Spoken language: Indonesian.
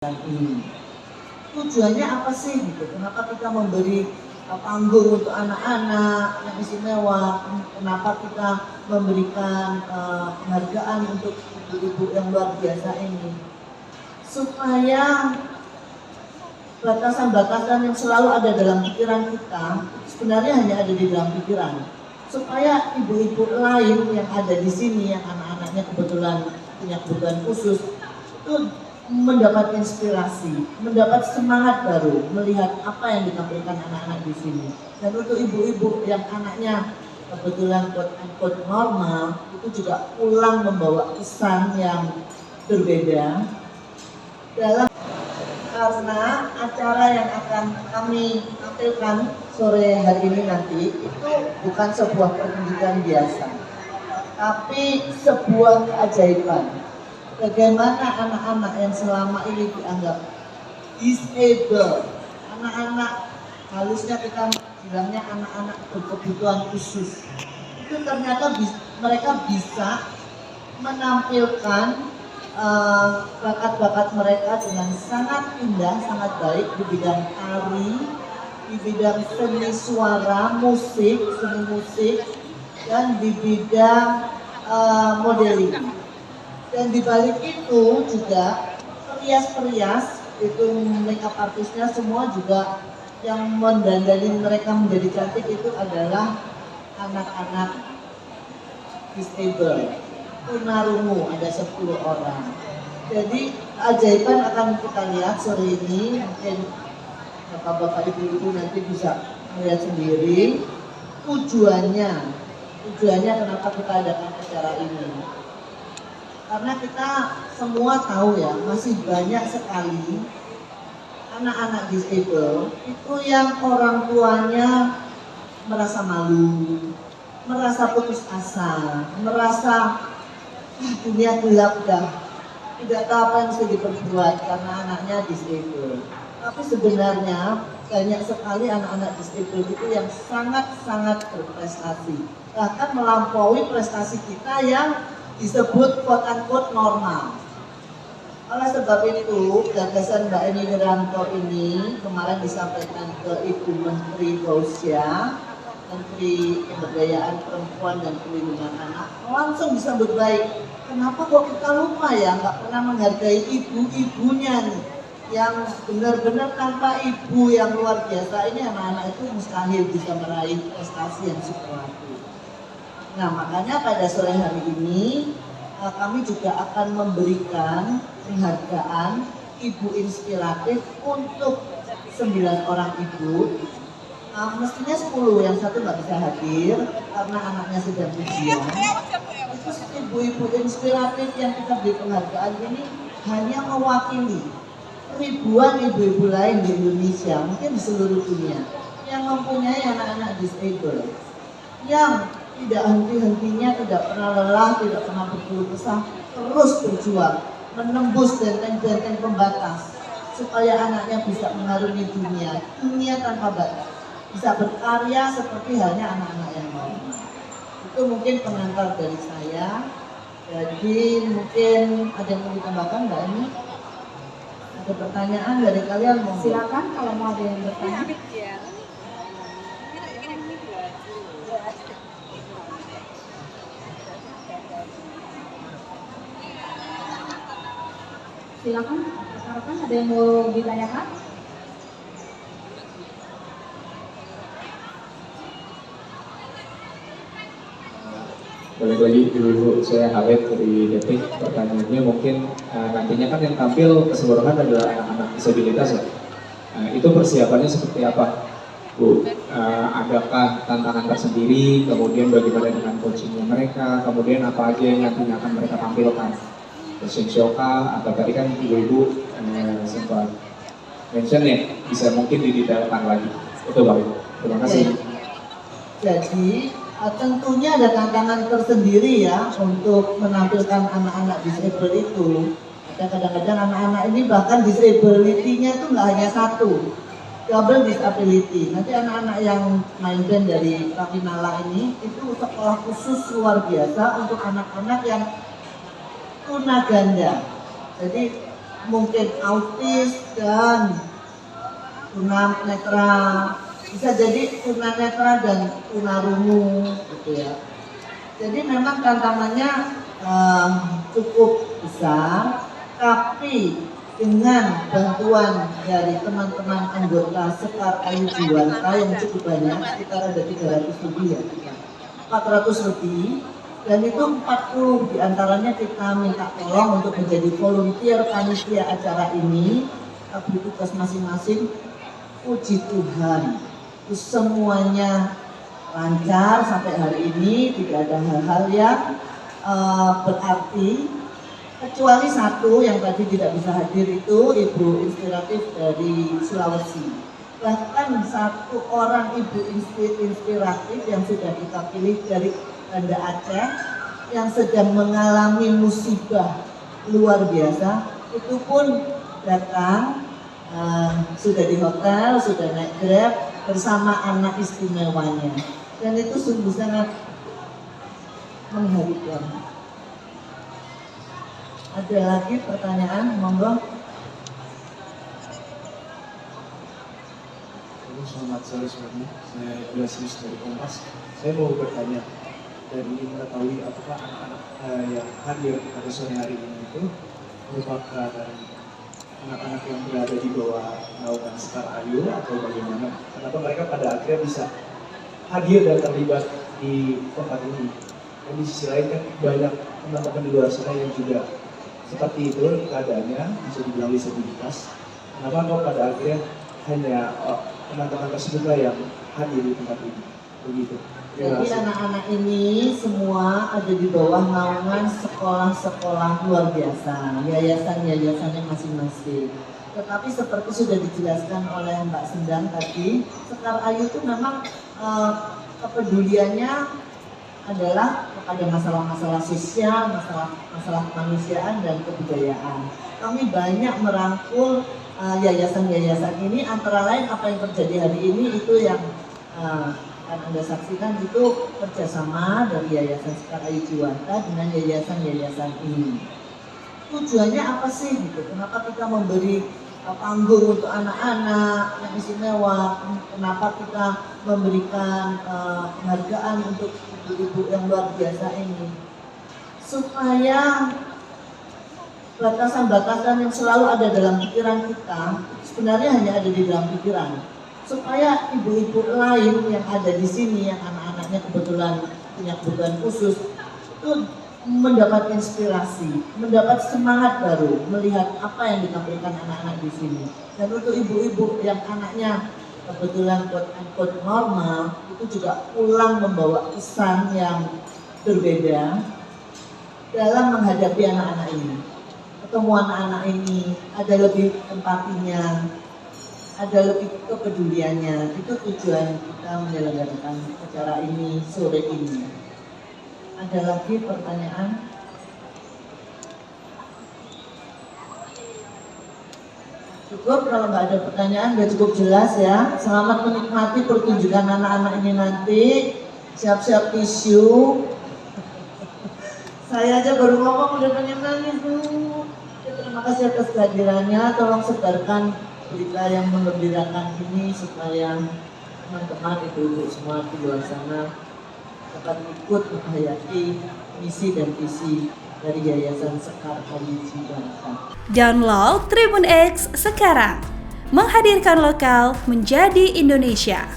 ini. Tujuannya apa sih gitu? Kenapa kita memberi panggung untuk anak-anak yang istimewa? Kenapa kita memberikan penghargaan untuk ibu-ibu yang luar biasa ini? Supaya batasan-batasan yang selalu ada dalam pikiran kita sebenarnya hanya ada di dalam pikiran. Supaya ibu-ibu lain yang ada di sini, yang anak-anaknya kebetulan punya kebutuhan khusus, itu mendapat inspirasi, mendapat semangat baru melihat apa yang ditampilkan anak-anak di sini. Dan untuk ibu-ibu yang anaknya kebetulan quote-unquote normal, itu juga pulang membawa kesan yang berbeda dalam, karena acara yang akan kami tampilkan sore hari ini nanti itu bukan sebuah pertunjukan biasa, tapi sebuah keajaiban. Bagaimana anak-anak yang selama ini dianggap disable, anak-anak halusnya kita bilangnya anak-anak berkebutuhan khusus, itu ternyata mereka bisa menampilkan bakat-bakat mereka dengan sangat indah, sangat baik di bidang tari, di bidang seni suara, seni musik, dan di bidang modeling. Dan di balik itu juga perias-perias, itu makeup artisnya semua juga yang mendandani mereka menjadi cantik itu adalah anak-anak disable, tunarungu, ada 10 orang. Jadi keajaiban akan kita lihat sore ini, mungkin bapak-bapak ibu-ibu nanti bisa melihat sendiri tujuannya kenapa kita adakan acara ini. Karena kita semua tahu ya, masih banyak sekali anak-anak disable itu yang orang tuanya merasa malu, merasa putus asa, merasa dunia gelap dah, tidak tahu apa yang mesti diperbuat karena anaknya disable. Tapi sebenarnya banyak sekali anak-anak disable itu yang sangat-sangat berprestasi, bahkan melampaui prestasi kita yang disebut quote-unquote normal. Oleh sebab itu, gagasan Mbak Eni Wiranto ini kemarin disampaikan ke Ibu Menteri Fauzia, Menteri Pemberdayaan Perempuan dan Perlindungan Anak, langsung disambut baik. Kenapa kok kita lupa ya, nggak pernah menghargai ibu-ibunya nih, yang benar-benar tanpa ibu yang luar biasa ini anak-anak itu mustahil bisa meraih prestasi yang superlatif. Nah, makanya pada sore hari ini kami juga akan memberikan penghargaan ibu inspiratif untuk 9 orang ibu. Mestinya 10, yang satu nggak bisa hadir karena anaknya sedang ujian. Itu ibu-ibu inspiratif yang kita beri penghargaan ini hanya mewakili ribuan ibu-ibu lain di Indonesia, mungkin di seluruh dunia, yang mempunyai anak-anak disable, yang tidak henti-hentinya, tidak pernah lelah, tidak pernah berkeluh kesah, terus berjuang menembus benteng-benteng pembatas supaya anaknya bisa mengarungi dunia tanpa batas, bisa berkarya seperti halnya anak-anak yang lain. Itu mungkin pengantar dari saya. Jadi mungkin ada yang mau ditambahkan Mbak Eni? Ada pertanyaan dari kalian? Silakan kalau mau ada yang bertanya. Silakan, rekan-rekan ada yang mau ditanyakan? Balik lagi dulu, saya Halid dari Detik. Pertanyaannya mungkin nantinya kan yang tampil keseluruhan adalah anak-anak disabilitas ya. Itu persiapannya seperti apa, Bu? Adakah tantangan tersendiri? Kemudian bagaimana dengan coachingnya mereka? Kemudian apa aja yang nantinya akan mereka tampilkan? Fashion show kah? Atau tadi kan ibu-ibu sempat mention ya, bisa mungkin didetailkan lagi. Itu Pak. Terima kasih. Jadi tentunya ada tantangan tersendiri ya untuk menampilkan anak-anak disable itu. Kadang-kadang anak-anak ini bahkan disability-nya itu nggak hanya satu, double disability. Nanti anak-anak yang main band dari Rafinala ini itu sekolah khusus luar biasa untuk anak-anak yang tunaganda. Jadi mungkin autis dan tunanetra, bisa jadi tunanetra dan tunarungu gitu ya. Jadi memang tantangannya cukup besar, tapi dengan bantuan dari teman-teman anggota Sekar Ayu Jiwanta yang cukup banyak, sekitar ada 300 lebih ya, 400 lebih, dan itu 40 diantaranya kita minta tolong untuk menjadi volunteer panitia acara ini. Tapi tugas masing-masing, puji Tuhan, itu semuanya lancar sampai hari ini, tidak ada hal-hal yang berarti, kecuali satu yang tadi tidak bisa hadir, itu ibu inspiratif dari Sulawesi. Bahkan satu orang ibu inspiratif yang sudah kita pilih dari Banda Aceh yang sedang mengalami musibah luar biasa, itu pun datang, sudah di hotel, sudah naik Grab bersama anak istimewanya, dan itu sungguh sangat mengharukan. Ada lagi pertanyaan, monggo. Selamat sore semuanya, saya Blasius dari Kompas. Saya mau bertanya dan ingin mengetahui apakah anak-anak yang hadir pada sore hari ini itu merupakan anak-anak yang berada di bawah naungan Sekar Ayu atau bagaimana? Kenapa mereka pada akhirnya bisa hadir dan terlibat di tempat ini? Dan di sisi lain kan banyak teman-teman di luar sana yang juga seperti itu keadaannya, bisa dibilang disabilitas. Kenapa kok pada akhirnya hanya teman-teman tersebutlah yang hadir di tempat ini? Begitu. Jadi anak-anak ini semua ada di bawah naungan sekolah-sekolah luar biasa, yayasan-yayasannya masing-masing. Tetapi seperti sudah dijelaskan oleh Mbak Sendang tadi, Sekar Ayu itu memang kepeduliannya adalah kepada masalah-masalah sosial, masalah kemanusiaan dan kebudayaan. Kami banyak merangkul yayasan-yayasan ini, antara lain apa yang terjadi hari ini itu yang akan Anda saksikan, itu kerjasama dari Yayasan Sekar Ayu Jiwanta dengan yayasan-yayasan ini. Tujuannya apa sih gitu? Kenapa kita memberi panggung untuk anak-anak yang istimewa? Kenapa kita memberikan penghargaan untuk ibu-ibu yang luar biasa ini? Supaya batasan-batasan yang selalu ada dalam pikiran kita sebenarnya hanya ada di dalam pikiran. Supaya ibu-ibu lain yang ada di sini, yang anak-anaknya kebetulan punya kebutuhan khusus, itu mendapat inspirasi, mendapat semangat baru melihat apa yang ditampilkan anak-anak di sini. Dan untuk ibu-ibu yang anaknya kebetulan quote-unquote normal, itu juga pulang membawa kesan yang berbeda dalam menghadapi anak-anak ini. Ketemu anak-anak ini, ada lebih empatinya, ada lebih kepeduliannya. Itu tujuan kita menyelenggarakan acara ini sore ini. Ada lagi pertanyaan? Cukup, kalau nggak ada pertanyaan udah cukup jelas ya. Selamat menikmati pertunjukan anak-anak ini nanti. Siap-siap tisu. Saya aja baru ngomong udah pengen nangis tuh. Terima kasih atas kehadirannya. Tolong sebarkan berita yang menggembirakan ini supaya teman-teman ibu-ibu semua di luar sana dapat ikut menghayati misi dan visi dari Yayasan Sekar Ayu Jiwanta. Download Tribun X sekarang, menghadirkan lokal menjadi Indonesia.